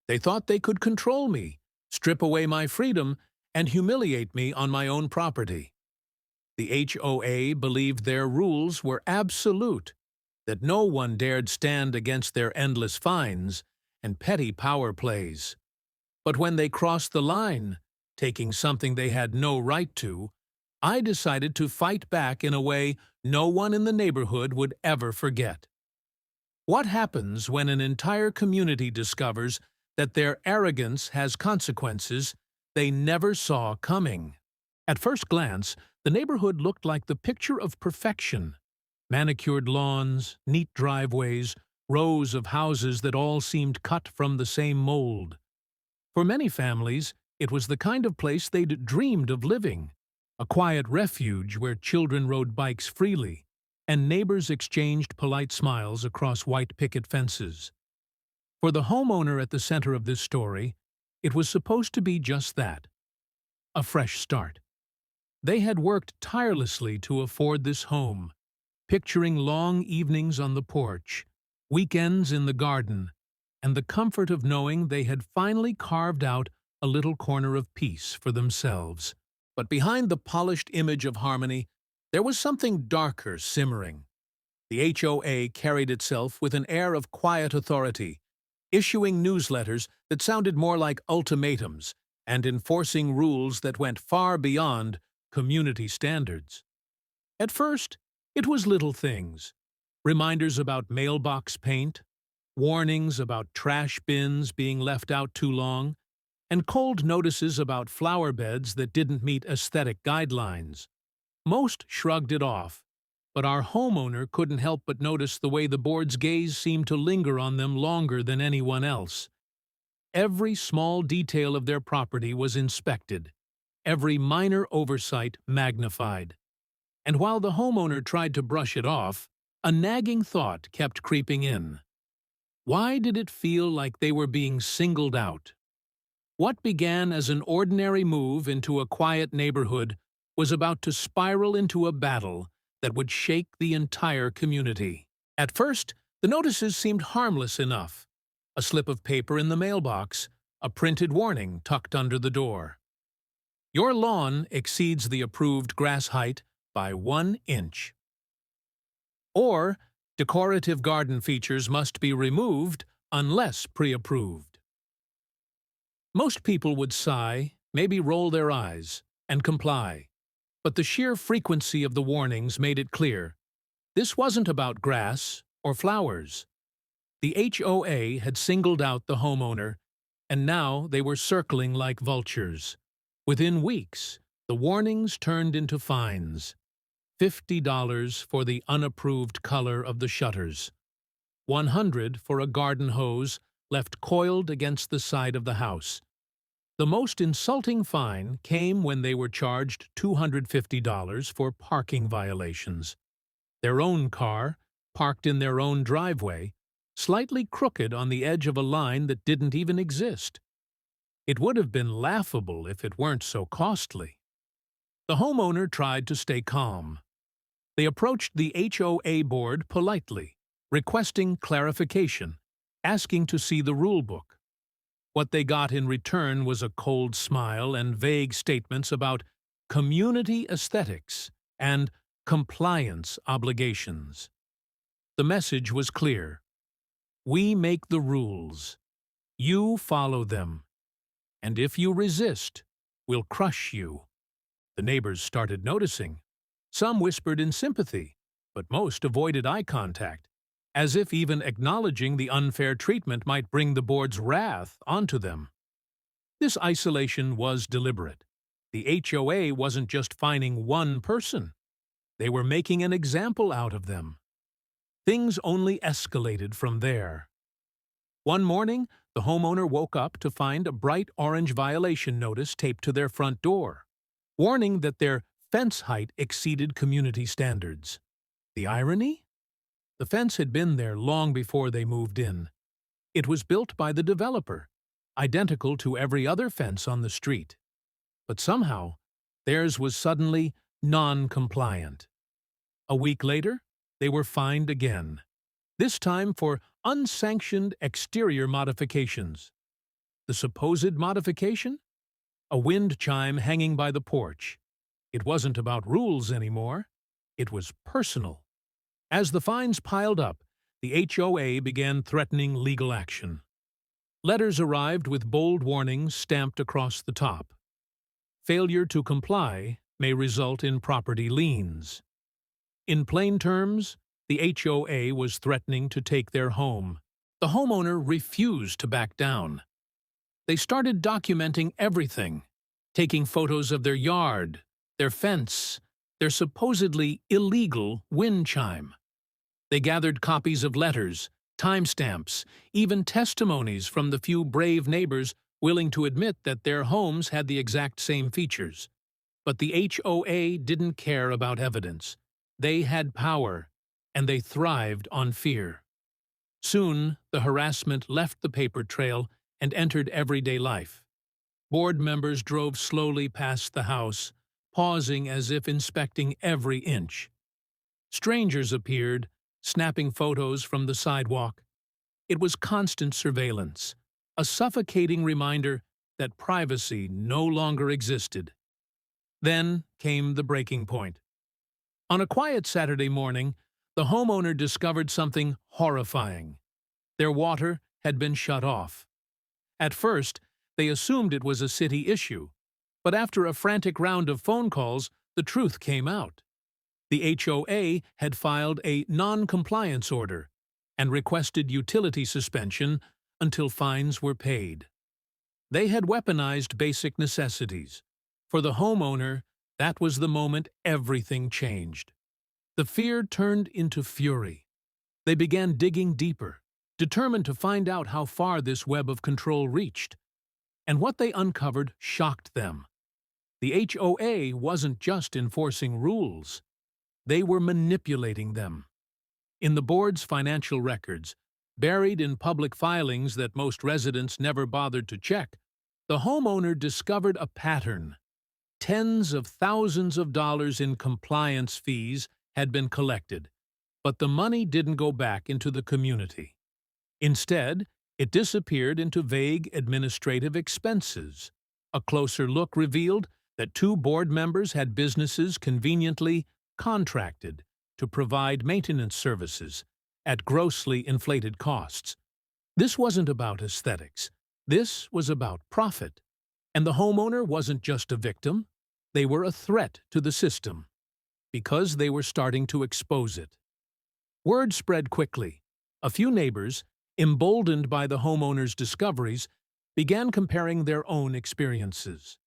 They thought they could control me, strip away my freedom, and humiliate me on my own property. The HOA believed their rules were absolute, that no one dared stand against their endless fines and petty power plays. But when they crossed the line, taking something they had no right to, I decided to fight back in a way no one in the neighborhood would ever forget. What happens when an entire community discovers that their arrogance has consequences they never saw coming? At first glance, the neighborhood looked like the picture of perfection. Manicured lawns, neat driveways, rows of houses that all seemed cut from the same mold. For many families, it was the kind of place they'd dreamed of living, a quiet refuge where children rode bikes freely, and neighbors exchanged polite smiles across white picket fences. For the homeowner at the center of this story, it was supposed to be just that, a fresh start. They had worked tirelessly to afford this home, picturing long evenings on the porch, weekends in the garden, and the comfort of knowing they had finally carved out a little corner of peace for themselves. But behind the polished image of harmony, there was something darker simmering. The HOA carried itself with an air of quiet authority, issuing newsletters that sounded more like ultimatums and enforcing rules that went far beyond community standards. At first, it was little things, reminders about mailbox paint, warnings about trash bins being left out too long, and cold notices about flower beds that didn't meet aesthetic guidelines. Most shrugged it off, but our homeowner couldn't help but notice the way the board's gaze seemed to linger on them longer than anyone else. Every small detail of their property was inspected, every minor oversight magnified. And while the homeowner tried to brush it off, a nagging thought kept creeping in. Why did it feel like they were being singled out? What began as an ordinary move into a quiet neighborhood was about to spiral into a battle that would shake the entire community. At first, the notices seemed harmless enough. A slip of paper in the mailbox, a printed warning tucked under the door. Your lawn exceeds the approved grass height by 1 inch. Or, decorative garden features must be removed unless pre-approved. Most people would sigh, maybe roll their eyes, and comply. But the sheer frequency of the warnings made it clear. This wasn't about grass or flowers. The HOA had singled out the homeowner, and now they were circling like vultures. Within weeks, the warnings turned into fines. $50 for the unapproved color of the shutters. $100 for a garden hose left coiled against the side of the house. The most insulting fine came when they were charged $250 for parking violations. Their own car, parked in their own driveway, slightly crooked on the edge of a line that didn't even exist. It would have been laughable if it weren't so costly. The homeowner tried to stay calm. They approached the HOA board politely, requesting clarification, asking to see the rulebook. What they got in return was a cold smile and vague statements about community aesthetics and compliance obligations. The message was clear. We make the rules. You follow them. And if you resist, we'll crush you. The neighbors started noticing. Some whispered in sympathy, but most avoided eye contact, as if even acknowledging the unfair treatment might bring the board's wrath onto them. This isolation was deliberate. The HOA wasn't just fining one person. They were making an example out of them. Things only escalated from there. One morning, the homeowner woke up to find a bright orange violation notice taped to their front door, warning that their fence height exceeded community standards. The irony? The fence had been there long before they moved in. It was built by the developer, identical to every other fence on the street. But somehow, theirs was suddenly non-compliant. A week later, they were fined again, this time for unsanctioned exterior modifications. The supposed modification? A wind chime hanging by the porch. It wasn't about rules anymore. It was personal. As the fines piled up, the HOA began threatening legal action. Letters arrived with bold warnings stamped across the top. Failure to comply may result in property liens. In plain terms, the HOA was threatening to take their home. The homeowner refused to back down. They started documenting everything, taking photos of their yard, their fence, their supposedly illegal wind chime. They gathered copies of letters, timestamps, even testimonies from the few brave neighbors willing to admit that their homes had the exact same features. But the HOA didn't care about evidence. They had power, and they thrived on fear. Soon, the harassment left the paper trail and entered everyday life. Board members drove slowly past the house, pausing as if inspecting every inch. Strangers appeared, snapping photos from the sidewalk. It was constant surveillance, a suffocating reminder that privacy no longer existed. Then came the breaking point. On a quiet Saturday morning, the homeowner discovered something horrifying. Their water had been shut off. At first, they assumed it was a city issue, but after a frantic round of phone calls, the truth came out. The HOA had filed a non-compliance order and requested utility suspension until fines were paid. They had weaponized basic necessities. For the homeowner, that was the moment everything changed. The fear turned into fury. They began digging deeper, determined to find out how far this web of control reached. And what they uncovered shocked them. The HOA wasn't just enforcing rules. They were manipulating them. In the board's financial records, buried in public filings that most residents never bothered to check, the homeowner discovered a pattern. Tens of thousands of dollars in compliance fees had been collected, but the money didn't go back into the community. Instead, it disappeared into vague administrative expenses. A closer look revealed that two board members had businesses conveniently contracted to provide maintenance services at grossly inflated costs. This wasn't about aesthetics. This was about profit. And the homeowner wasn't just a victim. They were a threat to the system, because they were starting to expose it. Word spread quickly. A few neighbors, emboldened by the homeowner's discoveries, began comparing their own experiences.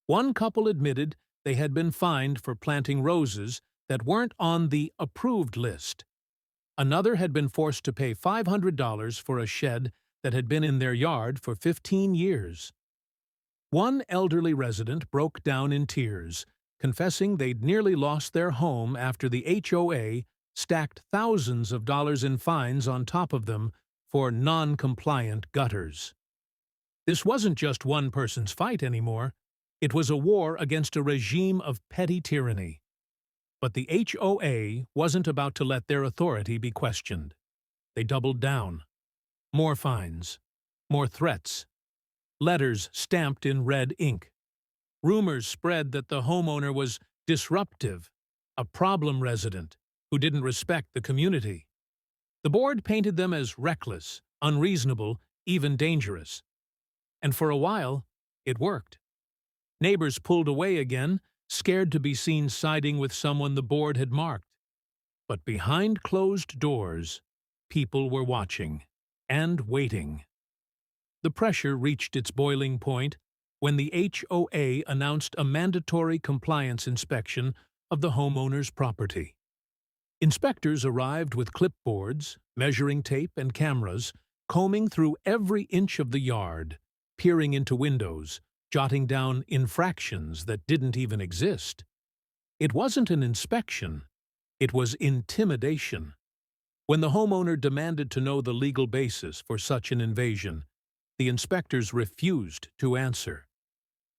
One couple admitted they had been fined for planting roses that weren't on the approved list. Another had been forced to pay $500 for a shed that had been in their yard for 15 years. One elderly resident broke down in tears, confessing they'd nearly lost their home after the HOA stacked thousands of dollars in fines on top of them for non-compliant gutters. This wasn't just one person's fight anymore. It was a war against a regime of petty tyranny. But the HOA wasn't about to let their authority be questioned. They doubled down. More fines. More threats. Letters stamped in red ink. Rumors spread that the homeowner was disruptive, a problem resident who didn't respect the community. The board painted them as reckless, unreasonable, even dangerous. And for a while, it worked. Neighbors pulled away again, scared to be seen siding with someone the board had marked. But behind closed doors, people were watching and waiting. The pressure reached its boiling point when the HOA announced a mandatory compliance inspection of the homeowner's property. Inspectors arrived with clipboards, measuring tape, and cameras, combing through every inch of the yard, peering into windows, jotting down infractions that didn't even exist. It wasn't an inspection. It was intimidation. When the homeowner demanded to know the legal basis for such an invasion, the inspectors refused to answer.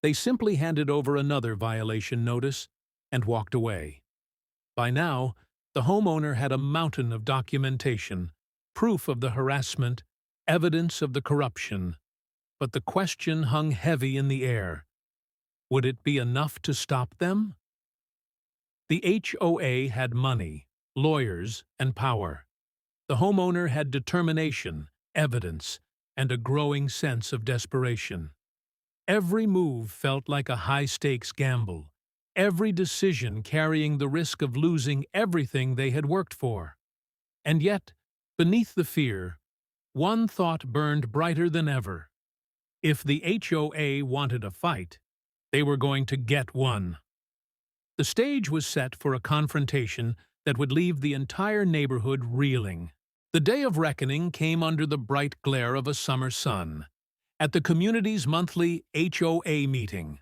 They simply handed over another violation notice and walked away. By now, the homeowner had a mountain of documentation, proof of the harassment, evidence of the corruption. but the question hung heavy in the air. Would it be enough to stop them? The HOA had money, lawyers, and power. The homeowner had determination, evidence, and a growing sense of desperation. Every move felt like a high-stakes gamble, every decision carrying the risk of losing everything they had worked for. And yet, beneath the fear, one thought burned brighter than ever. If the HOA wanted a fight, they were going to get one. The stage was set for a confrontation that would leave the entire neighborhood reeling. The day of reckoning came under the bright glare of a summer sun, at the community's monthly HOA meeting.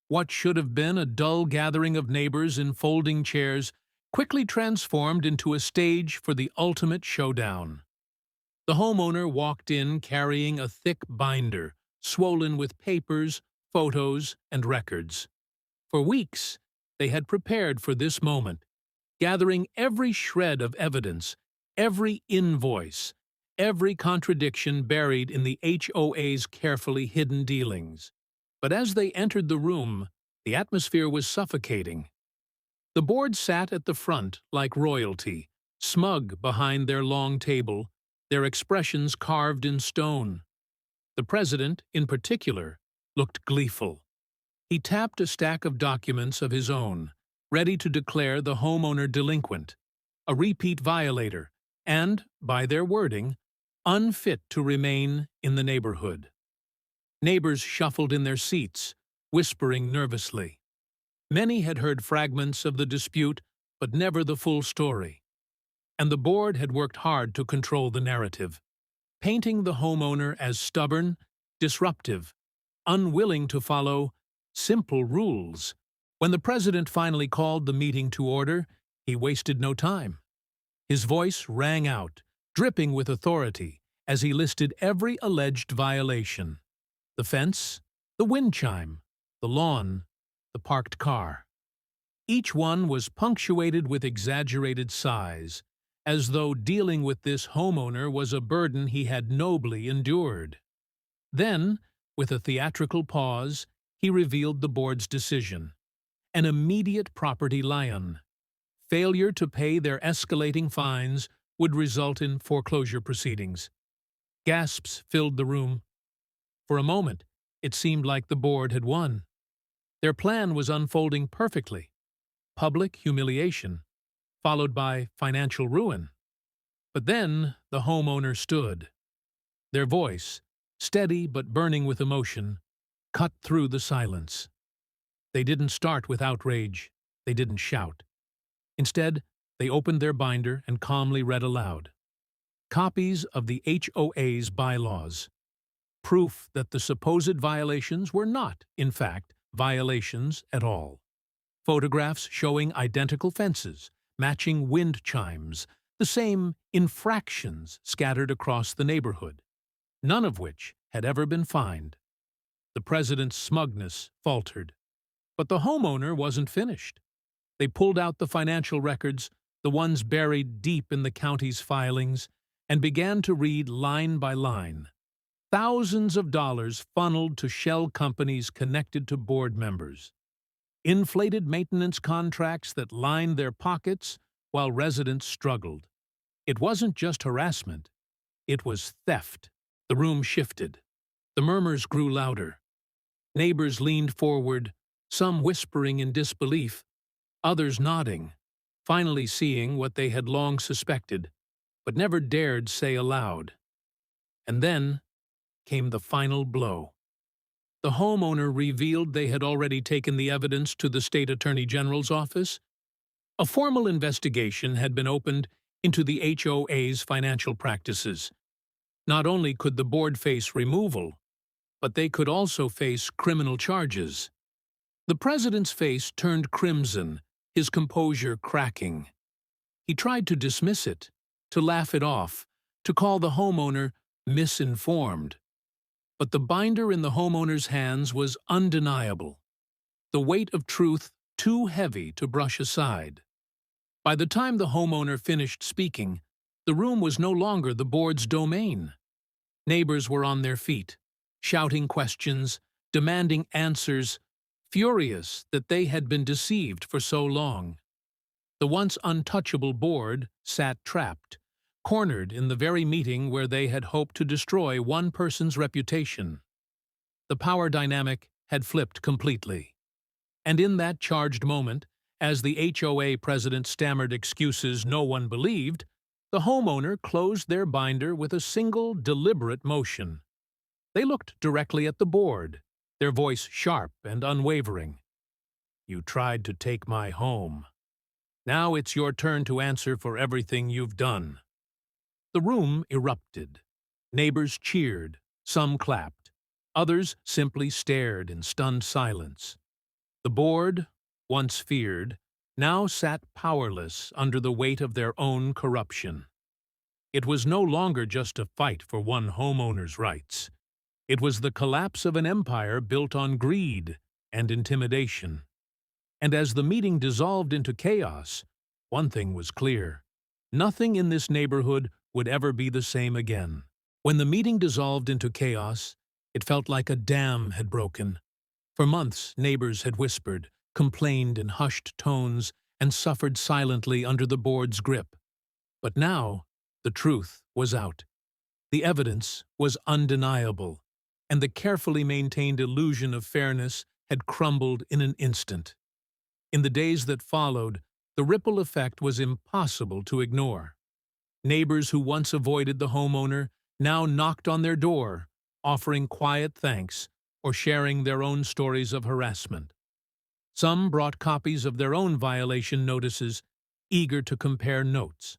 What should have been a dull gathering of neighbors in folding chairs quickly transformed into a stage for the ultimate showdown. The homeowner walked in carrying a thick binder, swollen with papers, photos, and records. For weeks, they had prepared for this moment, gathering every shred of evidence, every invoice, every contradiction buried in the HOA's carefully hidden dealings. But as they entered the room, the atmosphere was suffocating. The board sat at the front like royalty, smug behind their long table, their expressions carved in stone. The president, in particular, looked gleeful. He tapped a stack of documents of his own, ready to declare the homeowner delinquent, a repeat violator, and, by their wording, unfit to remain in the neighborhood. Neighbors shuffled in their seats, whispering nervously. Many had heard fragments of the dispute, but never the full story. And the board had worked hard to control the narrative, painting the homeowner as stubborn, disruptive, unwilling to follow simple rules. When the president finally called the meeting to order, he wasted no time. His voice rang out, dripping with authority, as he listed every alleged violation: the fence, the wind chime, the lawn, the parked car. Each one was punctuated with exaggerated sighs, as though dealing with this homeowner was a burden he had nobly endured. Then, with a theatrical pause, he revealed the board's decision: an immediate property lion. Failure to pay their escalating fines would result in foreclosure proceedings. Gasps filled the room. For a moment, it seemed like the board had won. Their plan was unfolding perfectly: public humiliation, followed by financial ruin. But then the homeowner stood. Their voice, steady but burning with emotion, cut through the silence. They didn't start with outrage. They didn't shout. Instead, they opened their binder and calmly read aloud copies of the HOA's bylaws, proof that the supposed violations were not, in fact, violations at all. Photographs showing identical fences, matching wind chimes, the same infractions scattered across the neighborhood, none of which had ever been fined. The president's smugness faltered. But the homeowner wasn't finished. They pulled out the financial records, the ones buried deep in the county's filings, and began to read line by line. Thousands of dollars funneled to shell companies connected to board members. Inflated maintenance contracts that lined their pockets while residents struggled. It wasn't just harassment. It was theft. The room shifted. The murmurs grew louder. Neighbors leaned forward, some whispering in disbelief, others nodding, finally seeing what they had long suspected, but never dared say aloud. And then came the final blow. The homeowner revealed they had already taken the evidence to the state attorney general's office. A formal investigation had been opened into the HOA's financial practices. Not only could the board face removal, but they could also face criminal charges. The president's face turned crimson, his composure cracking. He tried to dismiss it, to laugh it off, to call the homeowner misinformed. But the binder in the homeowner's hands was undeniable, the weight of truth too heavy to brush aside. By the time the homeowner finished speaking, the room was no longer the board's domain. Neighbors were on their feet, shouting questions, demanding answers, furious that they had been deceived for so long. The once untouchable board sat trapped, cornered in the very meeting where they had hoped to destroy one person's reputation. The power dynamic had flipped completely. And in that charged moment, as the HOA president stammered excuses no one believed, the homeowner closed their binder with a single deliberate motion. They looked directly at the board, their voice sharp and unwavering. "You tried to take my home. Now it's your turn to answer for everything you've done." The room erupted. Neighbors cheered, some clapped. Others simply stared in stunned silence. The board, once feared, now sat powerless under the weight of their own corruption. It was no longer just a fight for one homeowner's rights. It was the collapse of an empire built on greed and intimidation. And as the meeting dissolved into chaos, one thing was clear. Nothing in this neighborhood would ever be the same again. When the meeting dissolved into chaos, it felt like a dam had broken. For months, neighbors had whispered, complained in hushed tones, and suffered silently under the board's grip. But now, the truth was out. The evidence was undeniable, and the carefully maintained illusion of fairness had crumbled in an instant. In the days that followed, the ripple effect was impossible to ignore. Neighbors who once avoided the homeowner now knocked on their door, offering quiet thanks or sharing their own stories of harassment. Some brought copies of their own violation notices, eager to compare notes.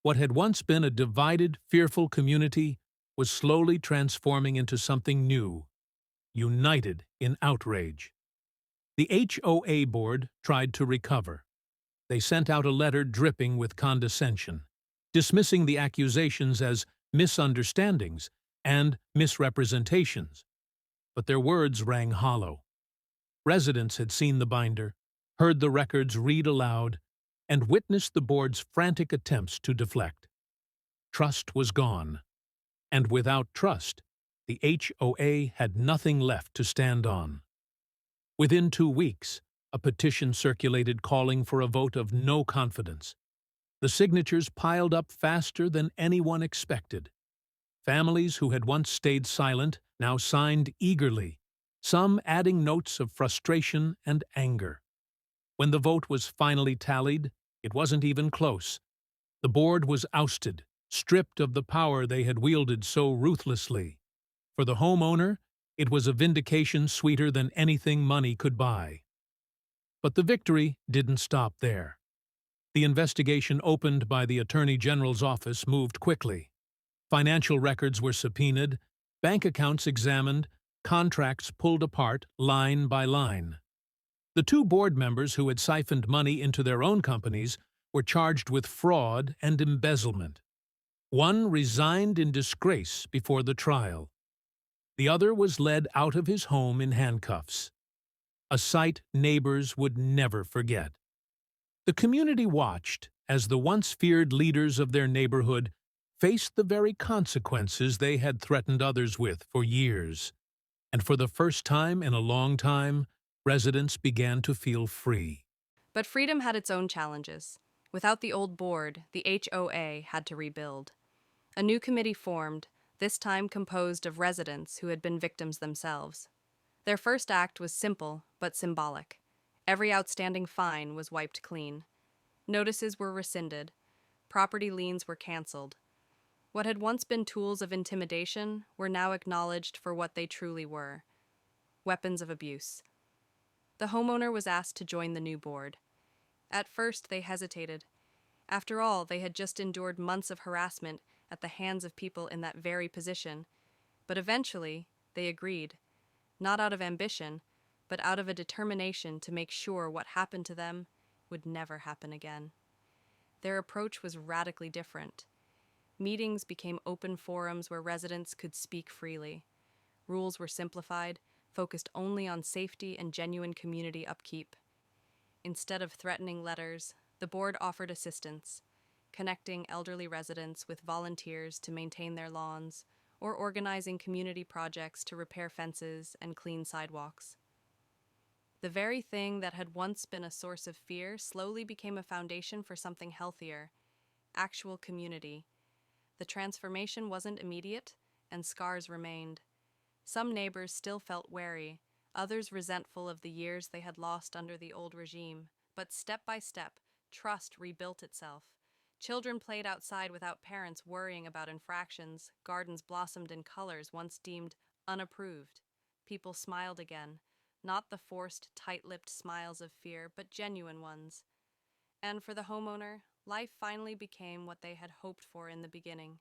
What had once been a divided, fearful community was slowly transforming into something new, united in outrage. The HOA board tried to recover. They sent out a letter dripping with condescension, dismissing the accusations as misunderstandings and misrepresentations. But their words rang hollow. Residents had seen the binder, heard the records read aloud, and witnessed the board's frantic attempts to deflect. Trust was gone, and without trust, the HOA had nothing left to stand on. Within 2 weeks, a petition circulated calling for a vote of no confidence. The signatures piled up faster than anyone expected. Families who had once stayed silent now signed eagerly, some adding notes of frustration and anger. When the vote was finally tallied, it wasn't even close. The board was ousted, stripped of the power they had wielded so ruthlessly. For the homeowner, it was a vindication sweeter than anything money could buy. But the victory didn't stop there. The investigation opened by the Attorney General's office moved quickly. Financial records were subpoenaed, bank accounts examined, contracts pulled apart line by line. The 2 board members who had siphoned money into their own companies were charged with fraud and embezzlement. One resigned in disgrace before the trial. The other was led out of his home in handcuffs. A sight neighbors would never forget. The community watched as the once feared leaders of their neighborhood faced the very consequences they had threatened others with for years. And for the first time in a long time, residents began to feel free. But freedom had its own challenges. Without the old board, the HOA had to rebuild. A new committee formed, this time composed of residents who had been victims themselves. Their first act was simple but symbolic. Every outstanding fine was wiped clean. Notices were rescinded. Property liens were canceled. What had once been tools of intimidation were now acknowledged for what they truly were: weapons of abuse. The homeowner was asked to join the new board. At first, they hesitated. After all, they had just endured months of harassment at the hands of people in that very position. But eventually, they agreed, not out of ambition, but out of a determination to make sure what happened to them would never happen again. Their approach was radically different. Meetings became open forums where residents could speak freely. Rules were simplified, focused only on safety and genuine community upkeep. Instead of threatening letters, the board offered assistance, connecting elderly residents with volunteers to maintain their lawns or organizing community projects to repair fences and clean sidewalks. The very thing that had once been a source of fear slowly became a foundation for something healthier, actual community. The transformation wasn't immediate, and scars remained. Some neighbors still felt wary, others resentful of the years they had lost under the old regime. But step by step, trust rebuilt itself. Children played outside without parents worrying about infractions. Gardens blossomed in colors once deemed unapproved. People smiled again, not the forced, tight-lipped smiles of fear, but genuine ones. And for the homeowner, life finally became what they had hoped for in the beginning: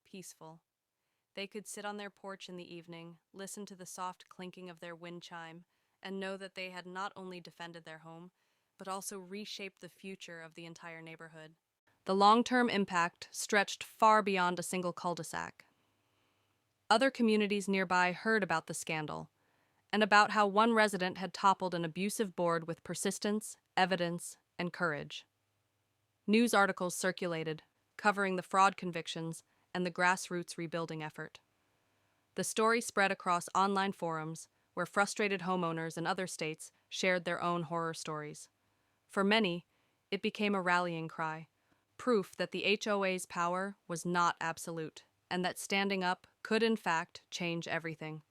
peaceful. They could sit on their porch in the evening, listen to the soft clinking of their wind chime, and know that they had not only defended their home, but also reshaped the future of the entire neighborhood. The long-term impact stretched far beyond a single cul-de-sac. Other communities nearby heard about the scandal, and about how one resident had toppled an abusive board with persistence, evidence, and courage. News articles circulated, covering the fraud convictions and the grassroots rebuilding effort. The story spread across online forums, where frustrated homeowners in other states shared their own horror stories. For many, it became a rallying cry, proof that the HOA's power was not absolute, and that standing up could in fact change everything.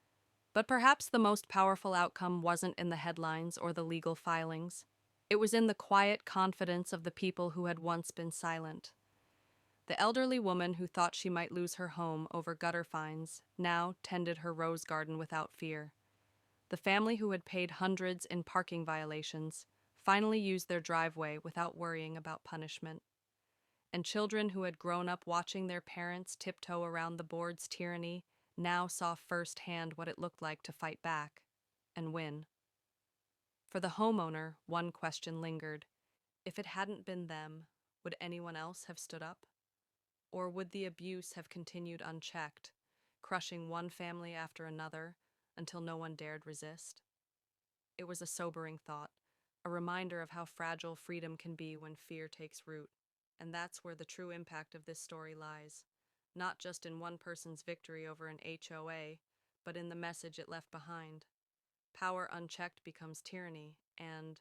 But perhaps the most powerful outcome wasn't in the headlines or the legal filings. It was in the quiet confidence of the people who had once been silent. The elderly woman who thought she might lose her home over gutter fines now tended her rose garden without fear. The family who had paid hundreds in parking violations finally used their driveway without worrying about punishment. And children who had grown up watching their parents tiptoe around the board's tyranny now saw firsthand what it looked like to fight back and win. For the homeowner, one question lingered. If it hadn't been them, would anyone else have stood up? Or would the abuse have continued unchecked, crushing one family after another until no one dared resist? It was a sobering thought, a reminder of how fragile freedom can be when fear takes root. And that's where the true impact of this story lies, not just in one person's victory over an HOA, but in the message it left behind. Power unchecked becomes tyranny, and